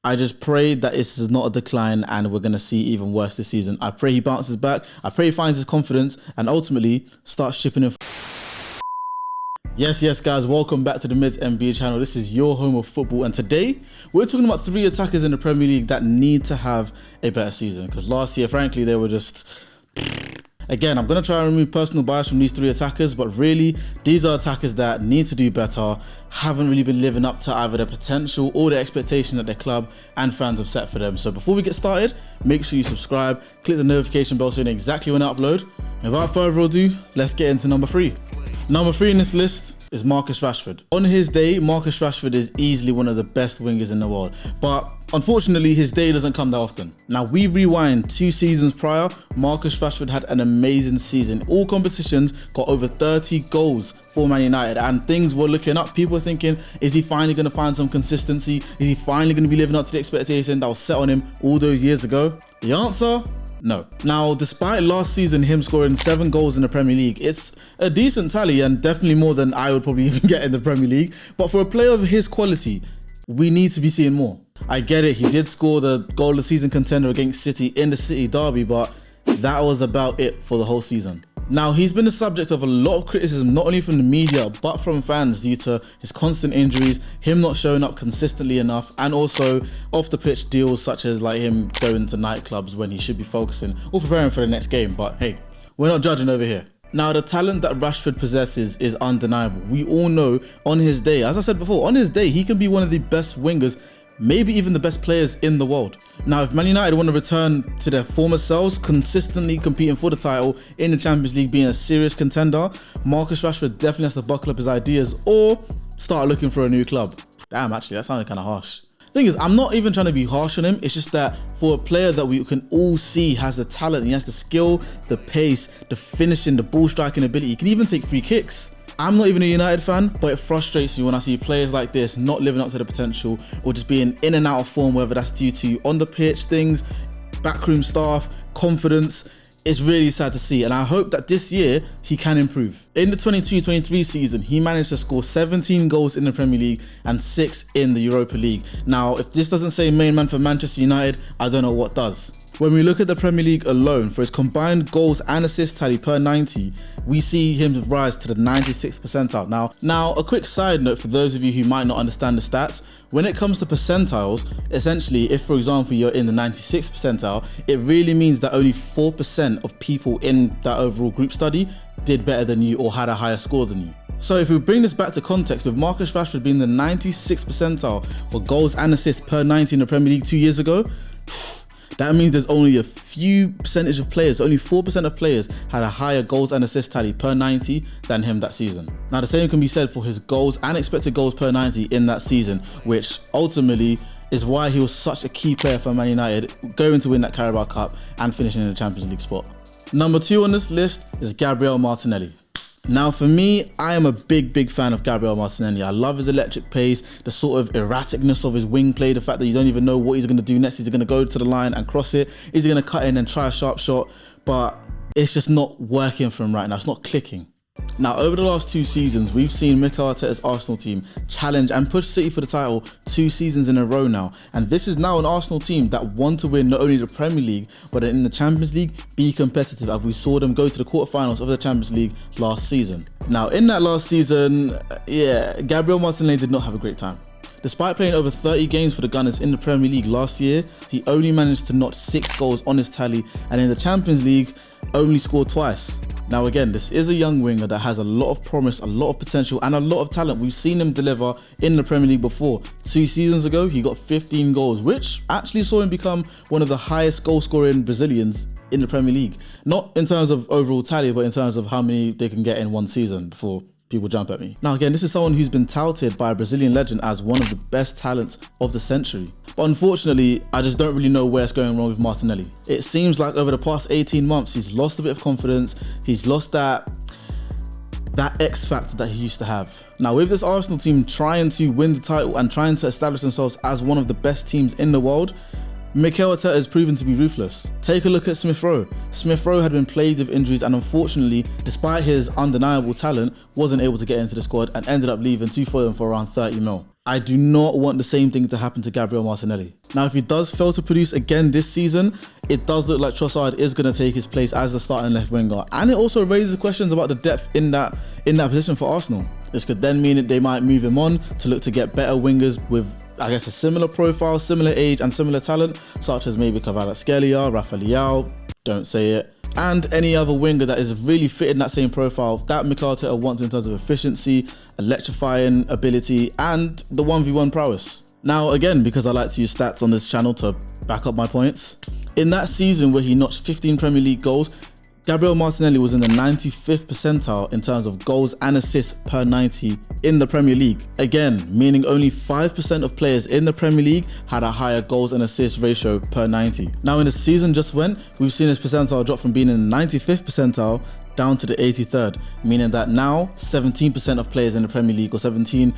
I just pray that this is not a decline and we're going to see even worse this season. I pray he bounces back. I pray he finds his confidence and ultimately starts shipping in. Yes, guys, welcome back to the Midz NBA channel. This is your home of football, and today we're talking about 3 attackers in the Premier League that need to have a better season, because last year, frankly, they were just... Again, I'm going to try and remove personal bias from these 3 attackers, but really, these are attackers that need to do better, haven't really been living up to either their potential or the expectation that their club and fans have set for them. So before we get started, make sure you subscribe, click the notification bell so you know exactly when I upload. And without further ado, let's get into number 3. Number 3 in this list is Marcus Rashford. On his day, Marcus Rashford is easily one of the best wingers in the world, but unfortunately his day doesn't come that often. Now we rewind 2 seasons prior, Marcus Rashford had an amazing season. All competitions, got over 30 goals for Man United, and things were looking up. People were thinking, is he finally going to find some consistency? Is he finally going to be living up to the expectation that was set on him all those years ago? The answer? No. Now, despite last season him scoring 7 goals in the Premier League, it's a decent tally and definitely more than I would probably even get in the Premier League. But for a player of his quality, we need to be seeing more. I get it, he did score the goal of the season contender against City in the City derby, but that was about it for the whole season. Now, he's been the subject of a lot of criticism, not only from the media, but from fans due to his constant injuries, him not showing up consistently enough, and also off the pitch deals such as like him going to nightclubs when he should be focusing or preparing for the next game. But hey, we're not judging over here. Now, the talent that Rashford possesses is undeniable. We all know on his day, as I said before, on his day, he can be one of the best wingers, maybe even the best players in the world. Now, if Man United want to return to their former selves, consistently competing for the title in the Champions League, being a serious contender, Marcus Rashford definitely has to buckle up his ideas or start looking for a new club. Damn, actually, that sounded kind of harsh. Thing is, I'm not even trying to be harsh on him. It's just that for a player that we can all see has the talent, he has the skill, the pace, the finishing, the ball striking ability, he can even take free kicks. I'm not even a United fan, but it frustrates me when I see players like this not living up to the potential or just being in and out of form, whether that's due to on the pitch things, backroom staff, confidence. It's really sad to see, and I hope that this year he can improve. In the 22-23 season, he managed to score 17 goals in the Premier League and 6 in the Europa League. Now, if this doesn't say main man for Manchester United, I don't know what does. When we look at the Premier League alone, for his combined goals and assist tally per 90, we see him rise to the 96th percentile. Now, a quick side note for those of you who might not understand the stats, when it comes to percentiles, essentially, if for example you're in the 96th percentile, it really means that only 4% of people in that overall group study did better than you or had a higher score than you. So if we bring this back to context, with Marcus Rashford being the 96th percentile for goals and assists per 90 in the Premier League 2 years ago, that means there's only a few percentage of players, only 4% of players had a higher goals and assist tally per 90 than him that season. Now, the same can be said for his goals and expected goals per 90 in that season, which ultimately is why he was such a key player for Man United, going to win that Carabao Cup and finishing in the Champions League spot. Number 2 on this list is Gabriel Martinelli. Now, for me, I am a big fan of Gabriel Martinelli. I love his electric pace, the sort of erraticness of his wing play, the fact that you don't even know what he's going to do next. Is he going to go to the line and cross it? Is he going to cut in and try a sharp shot? But it's just not working for him right now. It's not clicking. Now, over the last 2 seasons, we've seen Mikel Arteta's Arsenal team challenge and push City for the title 2 seasons in a row now. And this is now an Arsenal team that want to win not only the Premier League, but in the Champions League, be competitive, as we saw them go to the quarterfinals of the Champions League last season. Now, in that last season, Gabriel Martinelli did not have a great time. Despite playing over 30 games for the Gunners in the Premier League last year, he only managed to notch 6 goals on his tally, and in the Champions League, only scored twice. Now again, this is a young winger that has a lot of promise, a lot of potential, and a lot of talent. We've seen him deliver in the Premier League before. 2 seasons ago, he got 15 goals, which actually saw him become one of the highest goal-scoring Brazilians in the Premier League. Not in terms of overall tally, but in terms of how many they can get in one season before people jump at me. Now again, this is someone who's been touted by a Brazilian legend as one of the best talents of the century. But unfortunately, I just don't really know where it's going wrong with Martinelli. It seems like over the past 18 months, he's lost a bit of confidence. He's lost that X factor that he used to have. Now, with this Arsenal team trying to win the title and trying to establish themselves as one of the best teams in the world, Mikel Arteta has proven to be ruthless. Take a look at Smith Rowe. Smith Rowe had been plagued with injuries and unfortunately, despite his undeniable talent, wasn't able to get into the squad and ended up leaving Fulham for around 30 mil. I do not want the same thing to happen to Gabriel Martinelli. Now, if he does fail to produce again this season, it does look like Trossard is going to take his place as the starting left winger. And it also raises questions about the depth in that position for Arsenal. This could then mean that they might move him on to look to get better wingers with, I guess, a similar profile, similar age and similar talent, such as maybe Kvaratskhelia, Rafa Leao, don't say it, and any other winger that is really fitting that same profile that Mikel Arteta wants in terms of efficiency, electrifying ability, and the 1v1 prowess. Now, again, because I like to use stats on this channel to back up my points, in that season where he notched 15 Premier League goals, Gabriel Martinelli was in the 95th percentile in terms of goals and assists per 90 in the Premier League. Again, meaning only 5% of players in the Premier League had a higher goals and assists ratio per 90. Now in the season just went, we've seen his percentile drop from being in the 95th percentile down to the 83rd, meaning that now 17% of players in the Premier League, or 17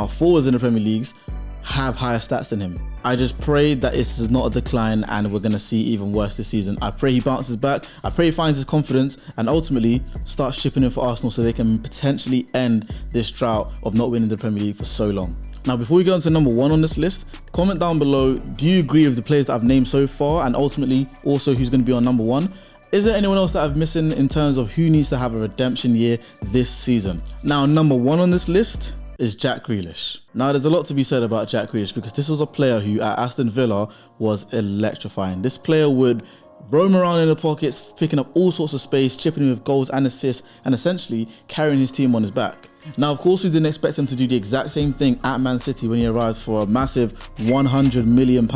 forwards in the Premier Leagues, have higher stats than him. I just pray that this is not a decline and we're going to see even worse this season. I pray he bounces back. I pray he finds his confidence and ultimately starts shipping in for Arsenal so they can potentially end this drought of not winning the Premier League for so long. Now, before we go on to number 1 on this list, comment down below, do you agree with the players that I've named so far, and ultimately also who's going to be on number 1? Is there anyone else that I've missing in terms of who needs to have a redemption year this season? Now, number 1 on this list is Jack Grealish. Now, there's a lot to be said about Jack Grealish because this was a player who at Aston Villa was electrifying. This player would roam around in the pockets, picking up all sorts of space, chipping in with goals and assists, and essentially carrying his team on his back. Now, of course, we didn't expect him to do the exact same thing at Man City when he arrived for a massive £100 million.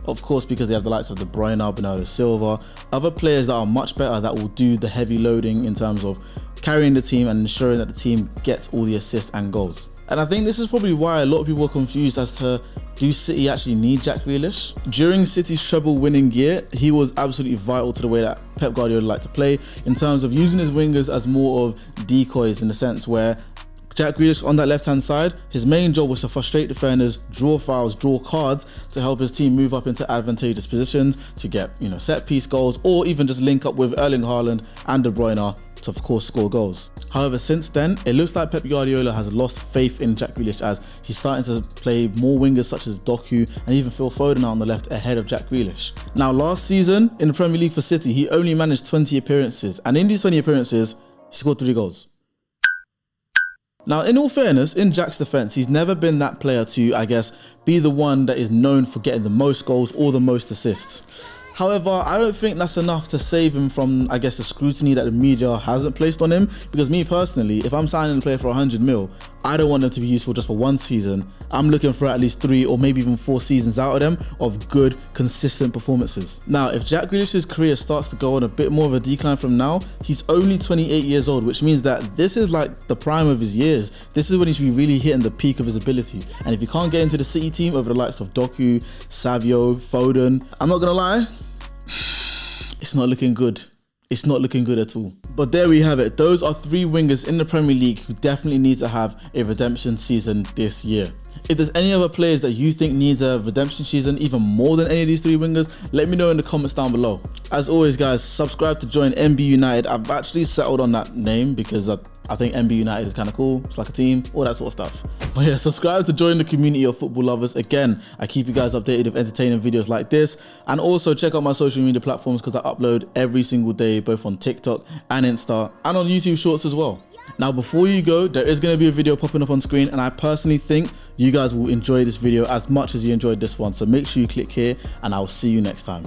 Of course, because they have the likes of De Bruyne, Bernardo Silva, other players that are much better that will do the heavy loading in terms of carrying the team and ensuring that the team gets all the assists and goals. And I think this is probably why a lot of people are confused as to, do City actually need Jack Grealish? During City's treble winning year, he was absolutely vital to the way that Pep Guardiola liked to play in terms of using his wingers as more of decoys, in the sense where Jack Grealish on that left-hand side, his main job was to frustrate defenders, draw fouls, draw cards to help his team move up into advantageous positions to get, set-piece goals, or even just link up with Erling Haaland and De Bruyne to, of course, score goals. However, since then, it looks like Pep Guardiola has lost faith in Jack Grealish as he's starting to play more wingers such as Doku and even Phil Foden on the left ahead of Jack Grealish. Now, last season in the Premier League for City, he only managed 20 appearances, and in these 20 appearances, he scored 3 goals. Now, in all fairness, in Jack's defense, he's never been that player to, I guess, be the one that is known for getting the most goals or the most assists. However, I don't think that's enough to save him from, I guess, the scrutiny that the media hasn't placed on him. Because me personally, if I'm signing a player for 100 mil, I don't want them to be useful just for 1 season. I'm looking for at least 3 or maybe even 4 seasons out of them of good, consistent performances. Now, if Jack Grealish's career starts to go on a bit more of a decline from now, he's only 28 years old, which means that this is like the prime of his years. This is when he should be really hitting the peak of his ability. And if he can't get into the City team over the likes of Doku, Savio, Foden, I'm not gonna lie, it's not looking good. It's not looking good at all. But there we have it. Those are 3 wingers in the Premier League who definitely need to have a redemption season this year. If there's any other players that you think needs a redemption season even more than any of these 3 wingers, let me know in the comments down below. As always, guys, subscribe to join MB United. I've actually settled on that name because I think MB United is kind of cool. It's like a team, all that sort of stuff. But yeah, subscribe to join the community of football lovers. Again, I keep you guys updated with entertaining videos like this. And also check out my social media platforms because I upload every single day, both on TikTok and Insta and on YouTube Shorts as well. Now, before you go, there is going to be a video popping up on screen, and I personally think you guys will enjoy this video as much as you enjoyed this one. So make sure you click here, and I'll see you next time.